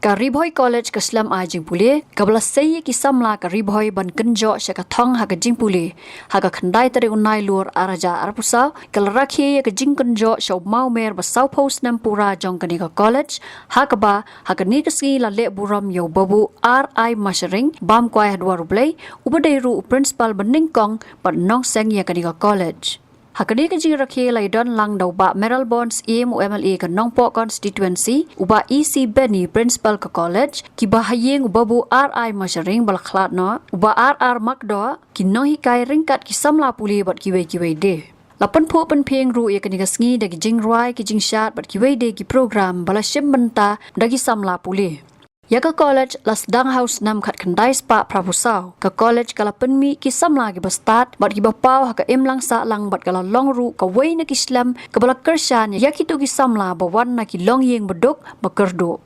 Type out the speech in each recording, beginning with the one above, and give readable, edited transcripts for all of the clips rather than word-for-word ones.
Kari Bhoi College ke Slam Ajing Pule, kabla sayi ki samla Kari Bhoi ban kenjo syaka thong ha ke jing pule, ha ke khandai tari unai luar araja arpusau, kalrakhi ke jing kenjo syau mau mer basau post nam pura jong ke nika college, ha ke ba ha ke ni keski la le buram yo Babu R.I. Masharing, bam kwai hadwa rublai, ubadairu principal beningkong ban nong seng ya ke nika college. Hakani ke jing rakhi lai don lang dau ba Meral Bonds Ïeng MLA ke Nongpo constituency uba EC Benny principal ke college ki ba Ïeng Babu R.I. Masharing balkhlat no uba R.R. Makdo ki no hikai ringkat ki samla puli bat kiwe de. Lapan po pen peng ru ya ke nigasngi dagi jing ruai ki jing shat bat kiwe de ki program bala shim Mynta dagi samla puli. Ya ke college las dang house nam khat khandai spa prapusau ke college kala penmi ki samla ki bastat bat ki bapau ha ke emlang sa lang bat kala long ru ka wei na ki islam ke bala kershan ya ki tu ki samla bawan na ki long Ïeng bedok bakerdo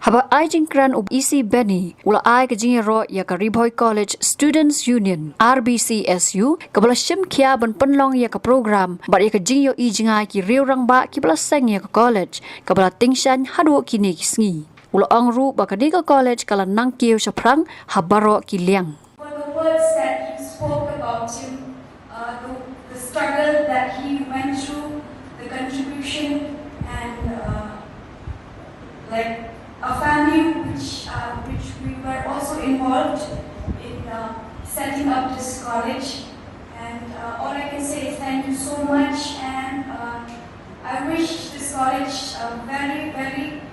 haba ai jing kran ub EC Benny ula ai ke Jingïaishah ya ke Bhoi College Students Union RBCSU ke bala shim kia ban penlong ya ke program bat ya ke jingyo I jingai ki riu rang ba ki bala seng ya ke college ke bala tingshan hadu ki ni ki sngi Ulo angru bakadika college kala nang kiyo shaprang habaro ki Ïeng. For the words that you spoke about him, the struggle that he went through, the contribution, and like a family which we were also involved in setting up this college. And all I can say is thank you so much, and I wish this college very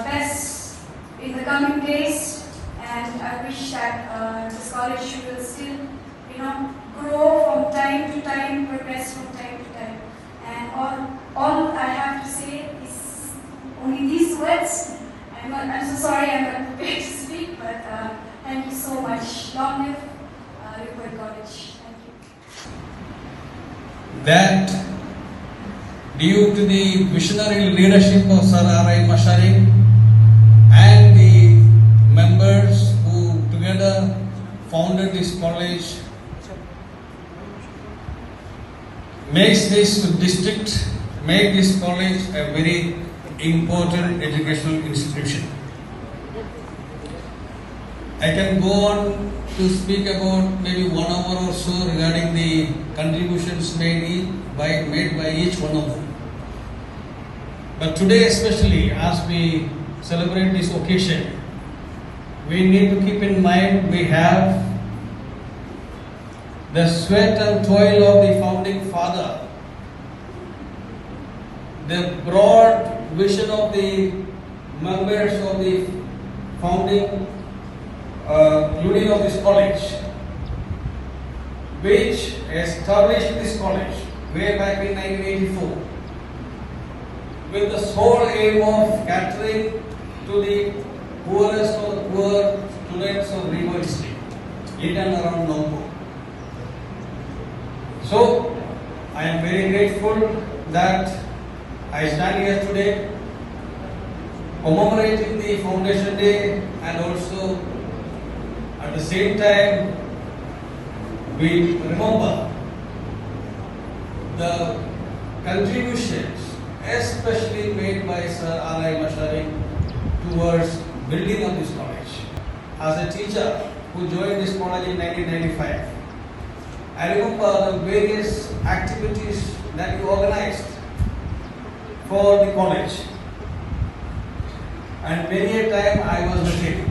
best in the coming days, and I wish that this college will still, grow from time to time, progress from time to time. And all I have to say is only these words. I'm so sorry I'm not prepared to speak, but thank you so much. Long live Bhoi College. Thank you. That due to the visionary leadership of Sir R.I. Masharing and the members who together founded this college, makes this district, make this college a very important educational institution. I can go on to speak about maybe 1 hour or so regarding the contributions made by each one of them. But today especially, as we celebrate this occasion, we need to keep in mind we have the sweat and toil of the founding father, the broad vision of the members of the founding union of this college, which established this college way back in 1984 with the sole aim of catering to the poorest of the poor students of Ïeng district in and around Nongpo. So, I am very grateful that I stand here today commemorating the Foundation Day, and also at the same time we remember the contributions especially made by Sir R.I. Masharing towards building of this college. As a teacher who joined this college in 1995, I remember the various activities that you organized for the college, and many a time I was with him,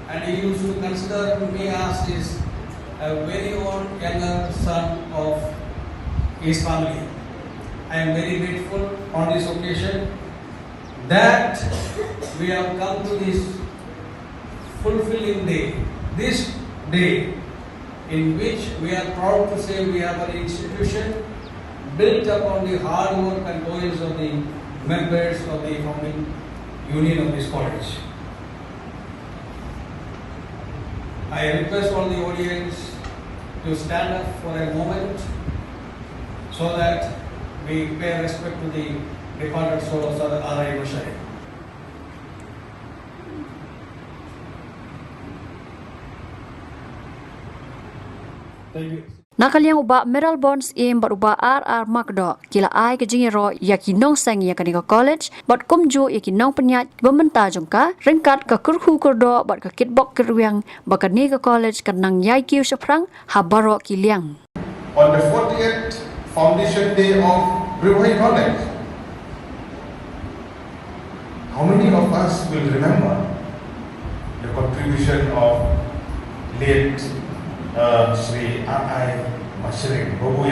and he used to consider me as his very own younger son of his family. I am very grateful on this occasion that we have come to this fulfilling day, this day in which we are proud to say we have an institution built upon the hard work and toils of the members of the founding union of this college. I request all the audience to stand up for a moment so that we pay respect to the departed soul of Sir R.I. Masharing. Thank you. Nakaliang uba medal bonds bat uba RR Makdo kila ai ke Jingïaishah ya kinong sang ya kanika college bat kumju ya kinong penyat Mynta jongka rengkat ke Kyrwoh kurdo bat ke kitbok Kyrwoh bat ke ni ke college kenang yai kiu seprang habaro kiliang. On the 40th foundation day of Bhoi College, how many of us will remember the contribution of late Sri Masharing, Babu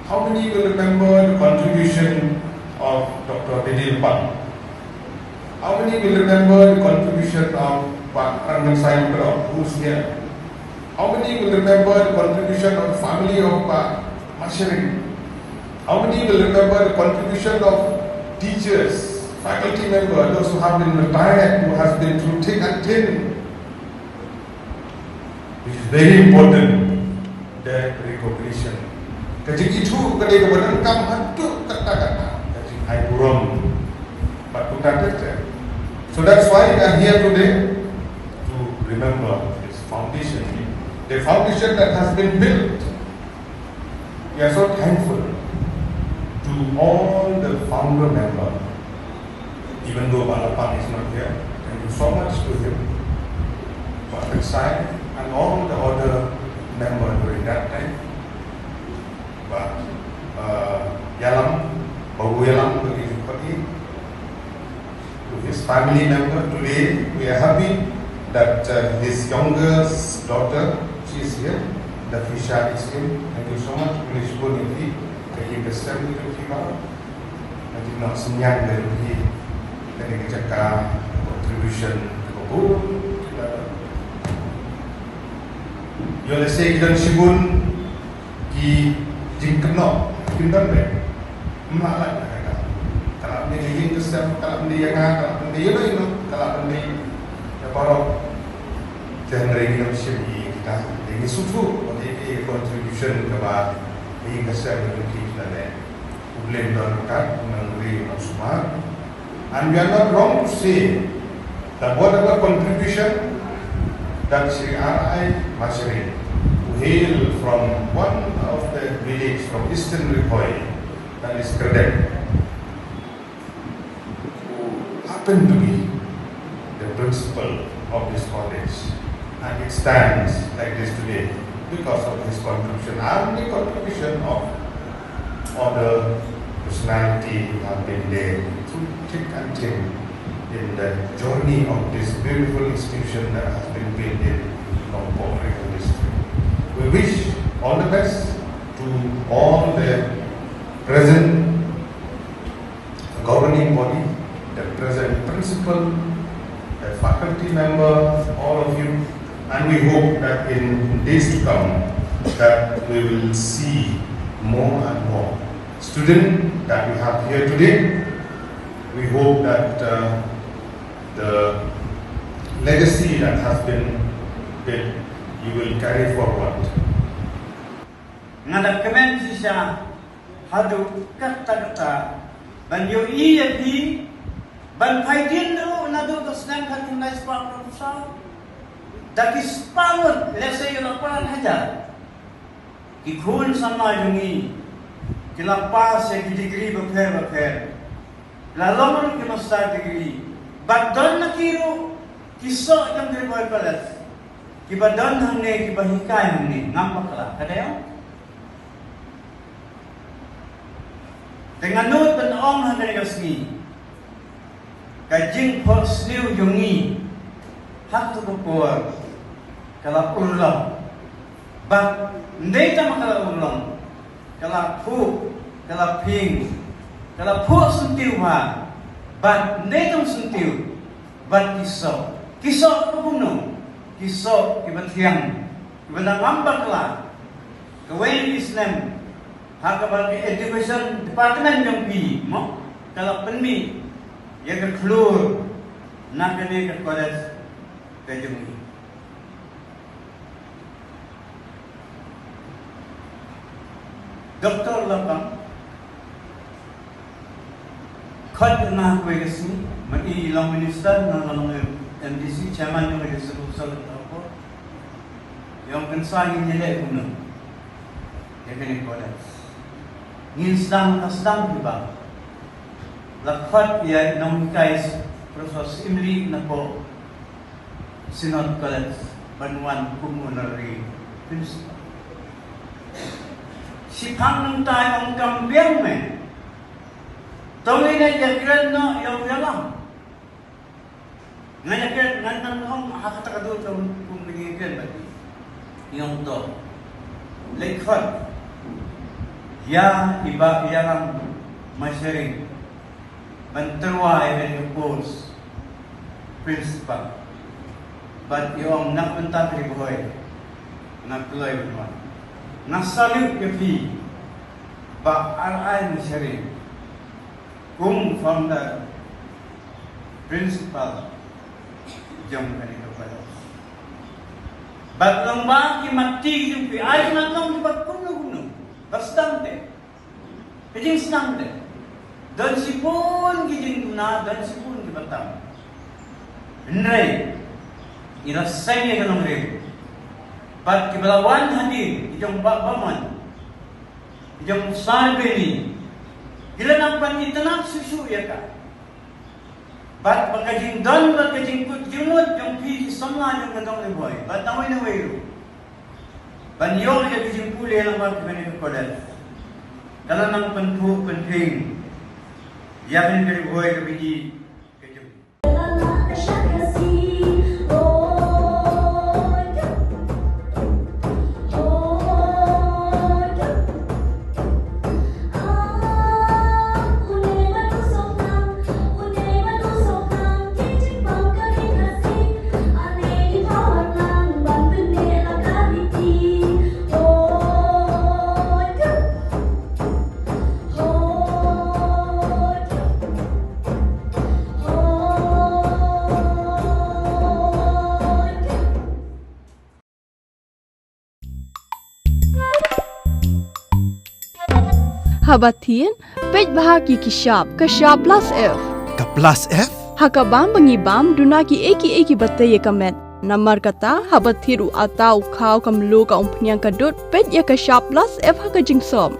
How many will remember the contribution of Dr. Dependable? How many will remember the contribution of Pak who's here? How many will remember the contribution of the family of Masharing? How many will remember the contribution of teachers, faculty members, those who have been retired, who has been through thick and thin? Which is very important, the recognition. Kajik itu kadai kebenaran kam hantu kata-kata. Kajik hai burung, but kata-kata. So that's why we are here today to remember this foundation. The foundation that has been built. We are so thankful to all the founder members. Even though Balapan is not here, thank you so much to him for his side and all the other members during that time. But Babu to his family member, today we are happy that his youngest daughter, she is here, the Fisha is here. Thank you so much. Please go in the Kayim Assembly to Kumba. I did not senyang dari dari kerja contribution to Babu. Yo le say kita sibun ki jingkenok kindan be. Malak kata. Kalau ni Ïeng kesem, kalau ni Ïeng, kalau ni kalau ni baru jangan lagi nak sibuk kita. Ini suatu oleh contribution kepada Ïeng kesem untuk kita ni. Problem dan kat mengenai semua. And we are not wrong to say that whatever contribution that Sri Masharing, who hail from one of the village from eastern Bhoi, that is Kyrwoh, who happen to be the principal of this college, and it stands like this today because of his contribution and the contribution of other personality who have been there through thick and thin in the journey of this beautiful institution that has been built in Kumba history. We wish all the best to all the present governing body, the present principal, the faculty members, all of you, and we hope that in days to come that we will see more and more students that we have here today. We hope that the legacy that has been built, you will carry forward. Ngada kemen sisa hadu kata-kata ban yo iya bi ban faidin ro nadu kesnam khatim na spa profesor daki spangun lese yo lapan hajar ki khun sama jungi ki lapa se ki degree bapher la lomru ki master degree badon nakiro kiso jam dari boy palas ki badon hamne ki bahikai hamne ngampakla kadayo dengan nut dan om hendak kasih, kajing posniu jungi, hak tu berkuat, kalau ulang, bak, ndai tak kalau ulang, kalau ping, kalau pu sentiu ha, bak ndai tak sentiu, bak kisah apa pun kisah kibatiang, kibatiang ambak lah, kawain Islam. Hak education department yang pi, mo kalau penmi, ya keluar nak kene ke college kejungi. Doktor lapang, kod na kue kesini, mati long minister, na long MDC chairman yang ada sebut apa, Yung kensangin nila kuno. Ya kini college. Nginsdang kasdang diba? Lakhat ya nong kais proses imli na po Sinod College Banwan Pulmonary Principal. Si Pang tayo ang kambiang me. Tawin na yakiran no yung yalang. Ngayakiran nganang nong hakatakadul kung binigyan ba? Yung to. Lakhat. Ya iba yang Masharing. Bantarwa ay post principal. But yung nakpunta kay Bhoi, nagtuloy naman. Nasalute kapi ba aray Masharing kung from the principal yung kanito pala. But nung ba kimatig yung ay natong ipagpuno-puno, bastante. Pwedeng stante. Dan si pun gijing na, dan si pun gibatang. Nray, inasay niya kanong rin. But kibalawan hadin, ijong babaman, ijong sabi ni, ilan ang panitanak susuya ka. But pagkajing dan, pagkajing kutjumot, yung pili sama yung katong ni Bhoi. But naway na wayro. Banyong yung kajing puli lang magkakanin ko dahil. Kala ng panpu, panping, yakin kay Bhoi kabigi kajum. Habatin, pej bahagi kishap plus F. Ka plus F? Hakabam bangibam dunaki eki batay kamet. Namar kata habathiru atau khau kamlu ka umpnyang kadut pej ya kishap plus F hakajing som.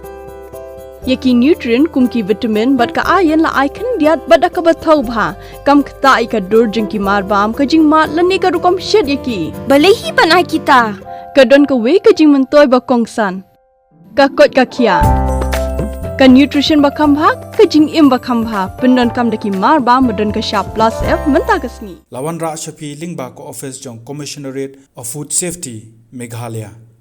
Yaki nutrient kumki vitamin bat ka ayan la icon diat bat akabathau bha. Kam kata ikadur jengki marbam kajing mat lani ka rukam shed yaki. Balehi panai kita. Kadon ka we kajing mentoy bakongsan. Kakot kakia. Ka nutrition bakam bha kajing im bakam bha pendon kam daki marba medon ka sharp plus F Mynta kasni Lawan ra shapi lingba ko office jong commissionerate of food safety Meghalaya.